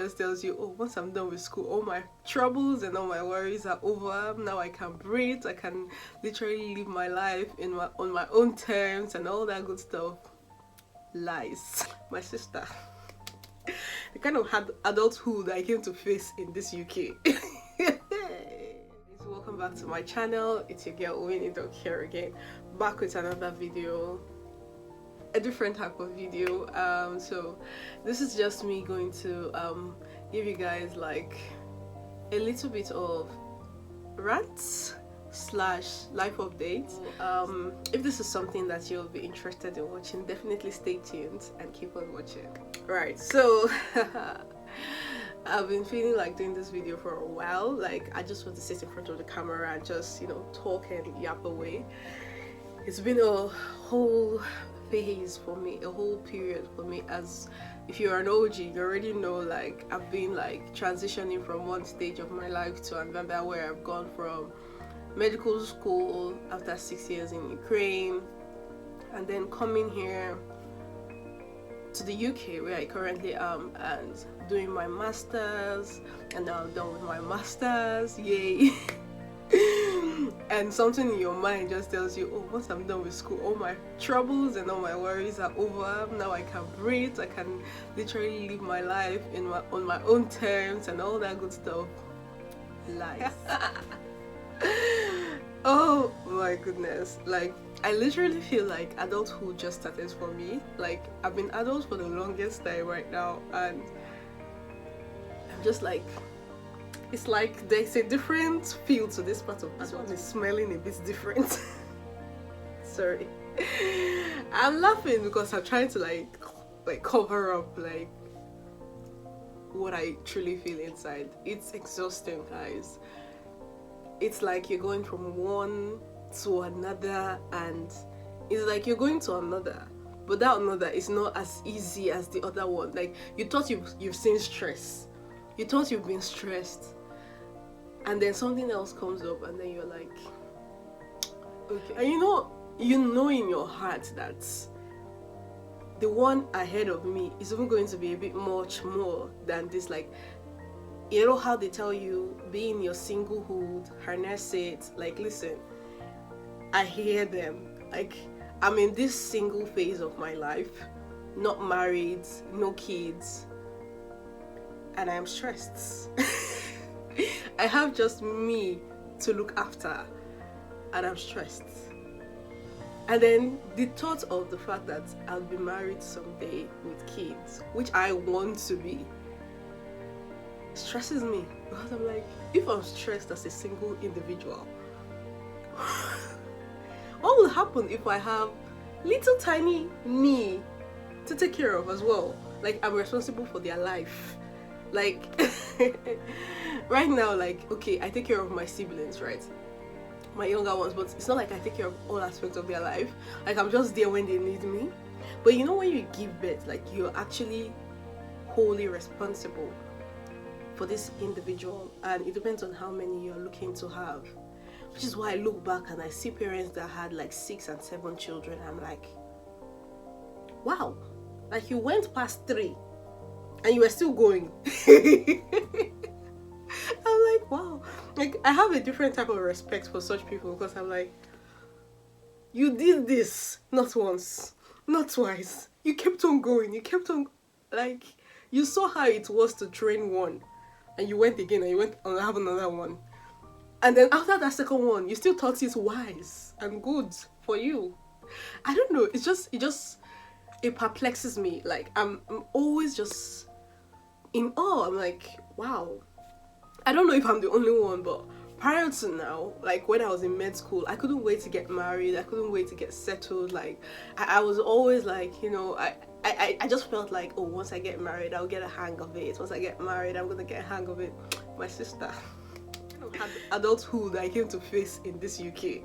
Just tells you, oh, once I'm done with school, all my troubles and all my worries are over. Now I can breathe. I can literally live my life on my own terms and all that good stuff. Lies. My sister. The kind of adulthood I came to face in this UK. Welcome back to my channel. It's your girl Winnie Dog here again, back with another video, a different type of video. So this is just me going to give you guys like a little bit of rants slash life updates. If this is something that you'll be interested in watching, definitely stay tuned and keep on watching. Right, so I've been feeling like doing this video for a while. Like, I just want to sit in front of the camera and just, you know, talk and yap away. It's been a whole phase for me, a whole period for me. As if you're an OG, you already know, like, I've been like transitioning from one stage of my life to another, where I've gone from medical school after 6 years in Ukraine, and then coming here to the UK where I currently am and doing my masters, and now I'm done with my masters, yay. And something in your mind just tells you, oh, once I'm done with school, all my troubles and all my worries are over. Now I can breathe. I can literally live my life on my own terms and all that good stuff. Lies. Oh my goodness, like, I literally feel like adulthood just started for me. Like, I've been adult for the longest time right now, and I'm just like, it's like there's a different feel to this part of this one. Is smelling a bit different. Sorry. I'm laughing because I'm trying to like cover up like what I truly feel inside. It's exhausting, guys. It's like you're going from one to another, and it's like you're going to another, but that another is not as easy as the other one. Like, you thought you've seen stress, you thought you've been stressed, and then something else comes up, and then you're like, okay. And you know in your heart that the one ahead of me is even going to be a bit much more than this. Like, you know how they tell you, be in your singlehood, harness it. Like, listen, I hear them. Like, I'm in this single phase of my life, not married, no kids, and I'm stressed. I have just me to look after, and I'm stressed. And then the thought of the fact that I'll be married someday with kids, which I want to be, stresses me, because I'm like, if I'm stressed as a single individual, what will happen if I have little tiny me to take care of as well? Like, I'm responsible for their life. Like, right now, like, okay, I take care of my siblings, right? My younger ones, but it's not like I take care of all aspects of their life. Like, I'm just there when they need me. But you know, when you give birth, like, you're actually wholly responsible for this individual, and it depends on how many you're looking to have. Which is why I look back and I see parents that had like 6 and 7 children. I'm like, wow, like, you went past 3 and you were still going. I'm like, wow, like, I have a different type of respect for such people, because I'm like, you did this not once, not twice, you kept on going, you kept on, like, you saw how it was to train one, and you went again, and you went and have another one, and then after that second one, you still thought it's wise and good for you. I don't know, it perplexes me. Like, I'm always just in awe. I'm like, wow. I don't know if I'm the only one, but prior to now, like, when I was in med school, I couldn't wait to get married. I couldn't wait to get settled. Like, I was always like, you know, I just felt like, oh, once I get married, I'll get a hang of it. Once I get married, I'm gonna get a hang of it. My sister. Adulthood I came to face in this UK.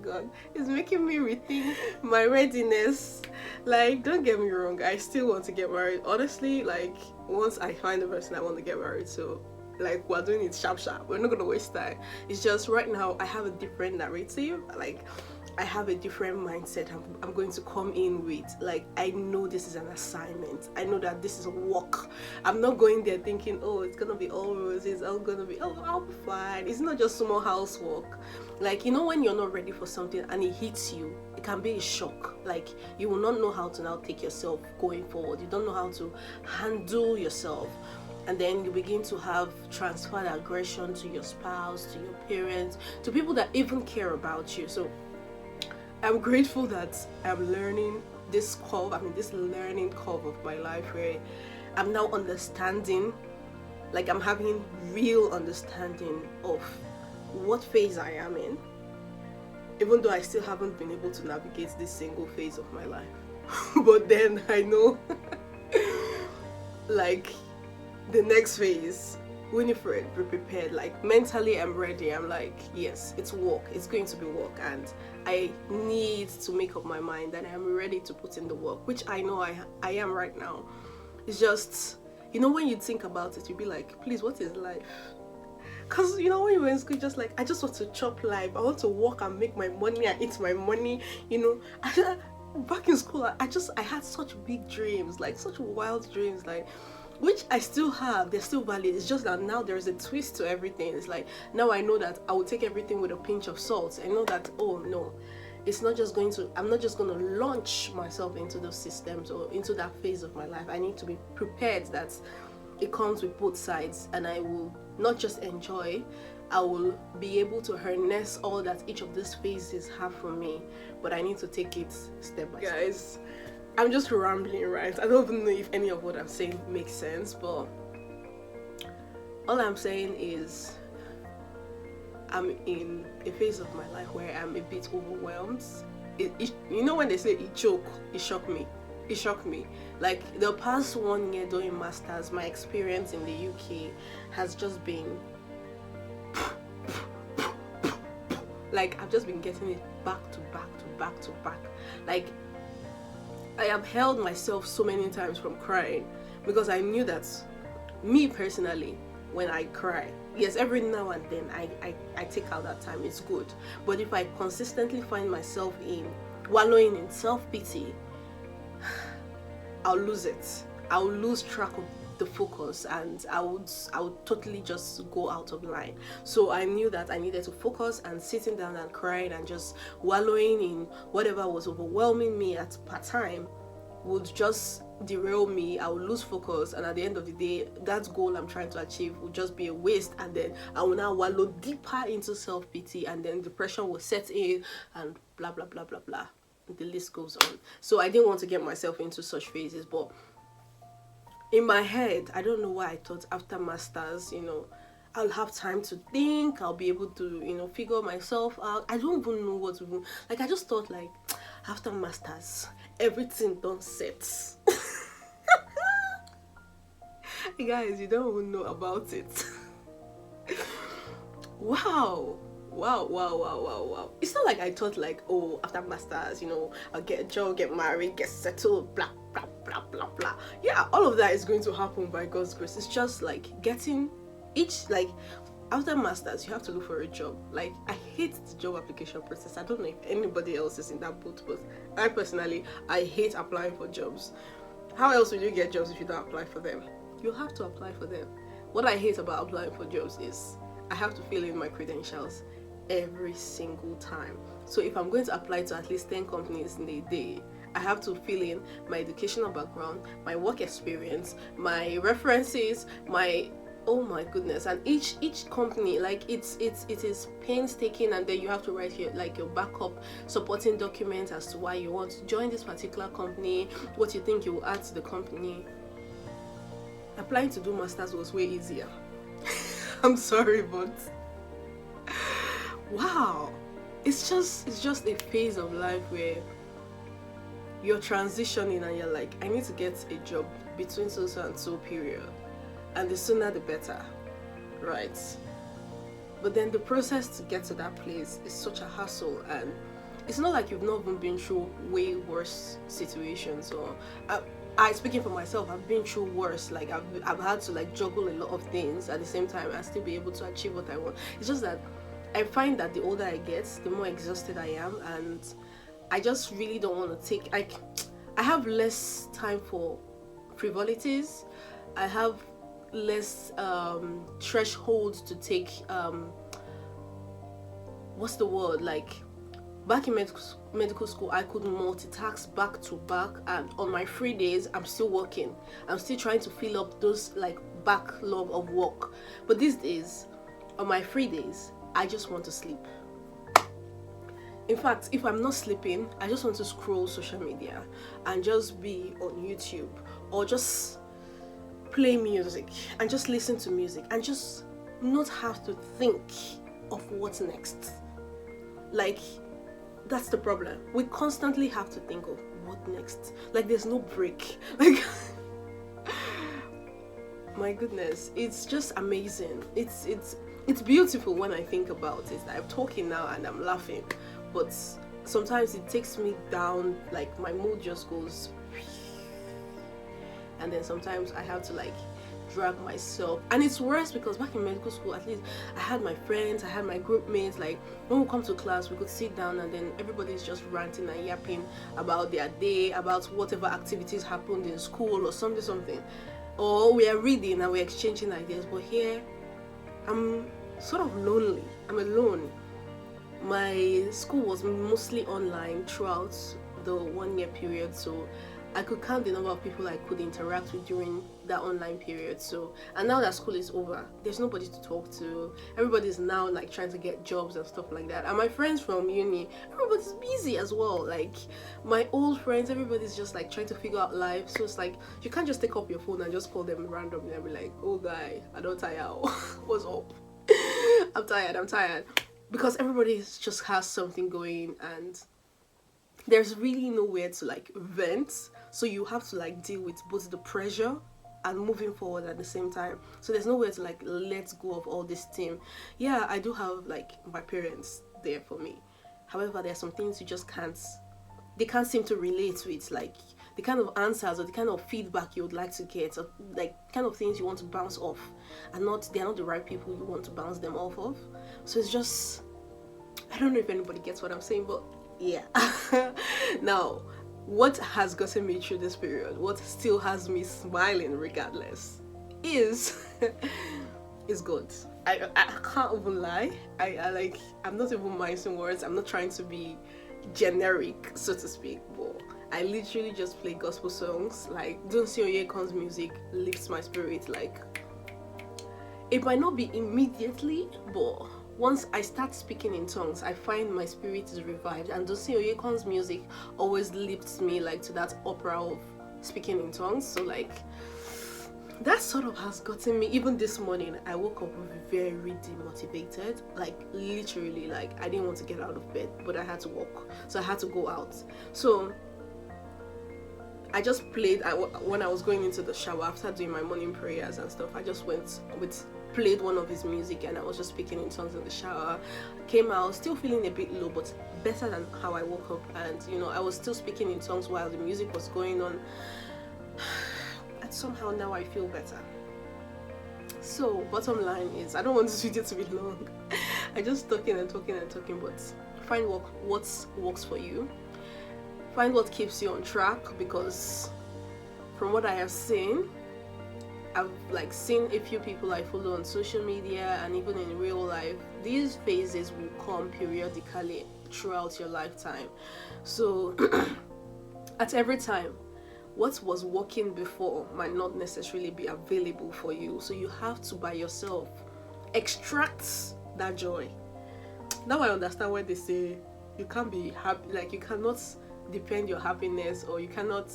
God, it's making me rethink my readiness. Like, don't get me wrong, I still want to get married. Honestly, like, once I find the person I want to get married to, like, we're doing it sharp. We're not gonna waste time. It's just right now I have a different narrative. Like, I have a different mindset I'm going to come in with. Like, I know this is an assignment. I know that this is a work. I'm not going there thinking, oh, it's gonna be all roses, I'll be fine. It's not just small housework. Like, you know, when you're not ready for something and it hits you, it can be a shock. Like, you will not know how to now take yourself going forward. You don't know how to handle yourself. And then you begin to have transferred aggression to your spouse, to your parents, to people that even care about you. So I'm grateful that I'm learning this learning curve of my life where I'm now understanding, like I'm having real understanding of what phase I am in, even though I still haven't been able to navigate this single phase of my life. But then I know, like, the next phase, Winifred, be prepared. Like, mentally I'm ready. I'm like, yes, it's work, it's going to be work, and I need to make up my mind that I'm ready to put in the work, which I know I am right now. It's just, you know, when you think about it, you'll be like, please, what is life? Because, you know, when you were in school, just like, I just want to chop life, I want to work and make my money and eat my money, you know. Back in school, I had such big dreams, like such wild dreams, like, which I still have, they're still valid. It's just that now there's a twist to everything. It's like, now I know that I will take everything with a pinch of salt. I know that, oh no, I'm not just going to launch myself into those systems or into that phase of my life. I need to be prepared that it comes with both sides, and I will not just enjoy, I will be able to harness all that each of these phases have for me, but I need to take it step by step. Guys, I'm just rambling, right? I don't even know if any of what I'm saying makes sense, but all I'm saying is I'm in a phase of my life where I'm a bit overwhelmed. You know when they say it shocked me. It shocked me. Like, the past 1 year doing masters, my experience in the UK has just been like, I've just been getting it back to back to back to back. Like, I have held myself so many times from crying because I knew that me personally, when I cry, yes, every now and then I take out that time, it's good. But if I consistently find myself wallowing in self-pity, I'll lose it. I'll lose track of the focus, and I would totally just go out of line. So I knew that I needed to focus, and sitting down and crying and just wallowing in whatever was overwhelming me at part time would just derail me. I would lose focus, and at the end of the day, that goal I'm trying to achieve would just be a waste, and then I will now wallow deeper into self-pity, and then depression will set in, and blah blah blah blah blah. The list goes on. So I didn't want to get myself into such phases, but in my head, I don't know why I thought after masters, you know, I'll have time to think, I'll be able to, you know, figure myself out. I don't even know what to do. Like, I just thought, like, after masters, everything done set. Guys, you don't even know about it. Wow. It's not like I thought, like, oh, after masters, you know, I'll get a job, get married, get settled, blah blah blah blah blah. Yeah, all of that is going to happen by God's grace. It's just like getting like, after masters, you have to look for a job. Like, I hate the job application process. I don't know if anybody else is in that boat, but I personally, I hate applying for jobs. How else will you get jobs if you don't apply for them? You have to apply for them. What I hate about applying for jobs is I have to fill in my credentials every single time. So if I'm going to apply to at least 10 companies in a day, I have to fill in my educational background, my work experience, my references, oh my goodness. And each company, like, it is painstaking, and then you have to write your backup supporting documents as to why you want to join this particular company, what you think you will add to the company. Applying to do masters was way easier. I'm sorry, but wow, it's just a phase of life where you're transitioning and you're like, I need to get a job between so and so period, and the sooner the better, right? But then the process to get to that place is such a hassle, and it's not like you've not even been through way worse situations. Or I speaking for myself, I've been through worse. Like, I've had to, like, juggle a lot of things at the same time and still be able to achieve what I want. It's just that I find that the older I get, the more exhausted I am, and I just really don't want to take. I have less time for frivolities. I have less threshold to take. What's the word? Like back in medical school, I could multitask back to back, and on my free days, I'm still working. I'm still trying to fill up those like backlog of work. But these days, on my free days, I just want to sleep. In fact, if I'm not sleeping, I just want to scroll social media and just be on YouTube or just play music and just listen to music and just not have to think of what's next. Like, that's the problem. We constantly have to think of what next. Like, there's no break. Like, my goodness, it's just amazing. It's beautiful when I think about it. I'm talking now and I'm laughing, but sometimes it takes me down. Like, my mood just goes, and then sometimes I have to like drag myself. And it's worse because back in medical school, at least I had my friends, I had my group mates. Like, when we come to class, we could sit down and then everybody's just ranting and yapping about their day, about whatever activities happened in school or something, or we are reading and we're exchanging ideas. But here, I'm sort of lonely. I'm alone. My school was mostly online throughout the 1 year period, so I could count the number of people I could interact with during that online period. So, and now that school is over, there's nobody to talk to. Everybody's now like trying to get jobs and stuff like that. And my friends from uni, everybody's busy as well. Like, my old friends, everybody's just like trying to figure out life. So it's like, you can't just take up your phone and just call them randomly and be like, oh guy, I don't tire. What's up? I'm tired. Because everybody just has something going, and there's really nowhere to like vent. So you have to like deal with both the pressure and moving forward at the same time. So there's nowhere to like let go of all this steam. Yeah, I do have like my parents there for me. However, there are some things you just can't seem to relate with, like the kind of answers or the kind of feedback you would like to get, or like kind of things you want to bounce off, and they're not the right people you want to bounce them off of. So it's just, I don't know if anybody gets what I'm saying, but yeah. Now, what has gotten me through this period, what still has me smiling regardless, is good. I can't even lie. I'm not even mincing words. I'm not trying to be generic, so to speak, but I literally just play gospel songs. Like, Dunsin Oyekan's music lifts my spirit. Like, it might not be immediately, but once I start speaking in tongues, I find my spirit is revived. And Dunsin Oyekan's music always lifts me like to that opera of speaking in tongues. So like, that sort of has gotten me. Even this morning, I woke up very demotivated. Like, literally, like, I didn't want to get out of bed, but I had to walk. So I had to go out. So I just played, when I was going into the shower after doing my morning prayers and stuff, I just played one of his music, and I was just speaking in tongues in the shower. Came out still feeling a bit low, but better than how I woke up. And I was still speaking in tongues while the music was going on, and somehow now I feel better. So bottom line is, I don't want this video to be long. I just talking, but find what works for you. Find what keeps you on track, because from what I have seen, I've like seen a few people I follow on social media and even in real life, these phases will come periodically throughout your lifetime. So at every time, what was working before might not necessarily be available for you. So you have to, by yourself, extract that joy. Now I understand when they say you can't be happy, like you cannot depend your happiness, or you cannot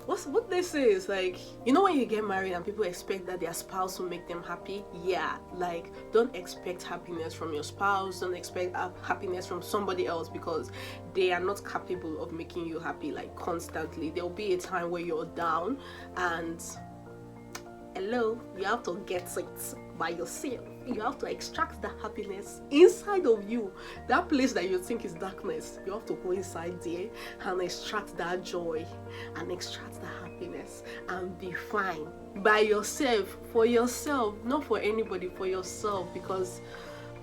what they say is like, when you get married and people expect that their spouse will make them happy. Yeah, like, don't expect happiness from your spouse, don't expect happiness from somebody else, because they are not capable of making you happy like constantly. There will be a time where you're down, and hello, you have to get it by yourself. You have to extract that happiness inside of you. That place that you think is darkness, you have to go inside there and extract that joy and extract that happiness and be fine by yourself, for yourself, not for anybody, for yourself. Because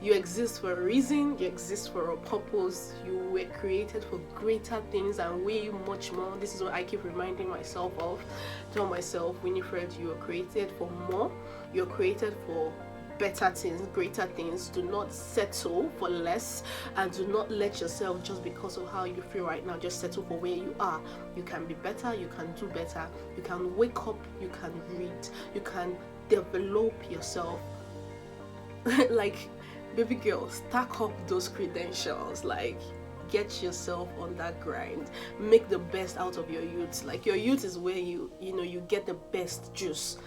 You exist for a reason, you exist for a purpose, you were created for greater things and way much more. This is what I keep reminding myself of. Tell myself, Winifred, you are created for more, you're created for better things, greater things. Do not settle for less, and do not let yourself, just because of how you feel right now, just settle for where you are. You can be better, you can do better, you can wake up, you can read, you can develop yourself. Like, baby girl, stack up those credentials. Like, get yourself on that grind. Make the best out of your youth. Like, your youth is where you get the best juice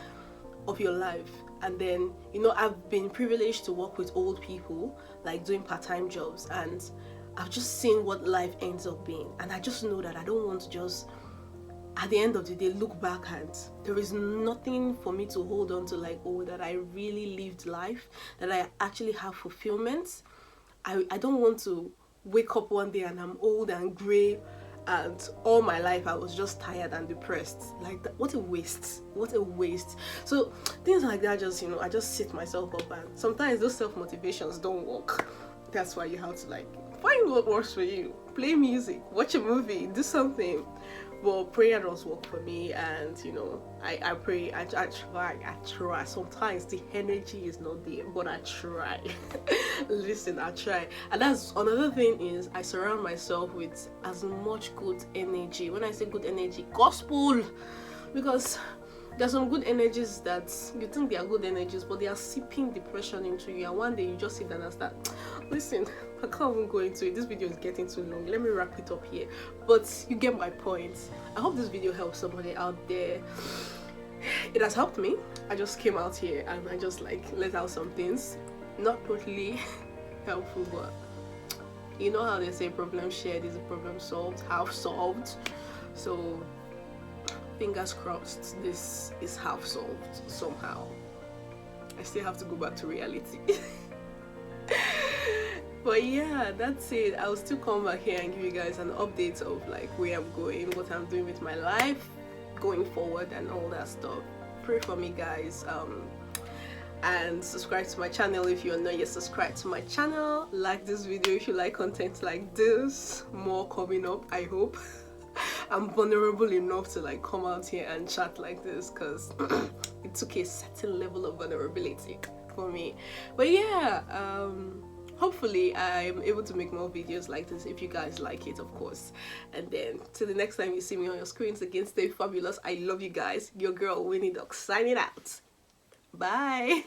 of your life. And then, I've been privileged to work with old people, like doing part-time jobs, and I've just seen what life ends up being. And I just know that I don't want to just, at the end of the day, look back and there is nothing for me to hold on to, like, oh, that I really lived life, that I actually have fulfillment. I don't want to wake up one day and I'm old and grey, and all my life I was just tired and depressed. Like, that, what a waste, what a waste. So things like that, just I just sit myself up, and sometimes those self-motivations don't work. That's why you have to, like, find what works for you. Play music, watch a movie, do something. Well, prayer does work for me, and I pray, I try. Sometimes the energy is not there, but I try. Listen, I try. And that's another thing, is I surround myself with as much good energy. When I say good energy, gospel, because there's some good energies that you think they are good energies, but they are seeping depression into you, and one day you just sit down and start, listen, I can't even go into it, this video is getting too long, let me wrap it up here. But you get my point. I hope this video helps somebody out there. It has helped me. I just came out here and I just, like, let out some things, not totally helpful, but you know how they say problem shared is a problem solved, half solved. So fingers crossed this is half solved somehow. I still have to go back to reality. But yeah, that's it. I'll still come back here and give you guys an update of, like, where I'm going, what I'm doing with my life going forward, and all that stuff. Pray for me, guys, and subscribe to my channel if you're not yet subscribed to my channel. Like this video if you like content like this. More coming up, I hope. I'm vulnerable enough to, like, come out here and chat like this, because it took a certain level of vulnerability for me. But yeah, hopefully I'm able to make more videos like this if you guys like it, of course. And then till the next time you see me on your screens again, stay fabulous. I love you guys. Your girl Winnie Duck signing out. Bye.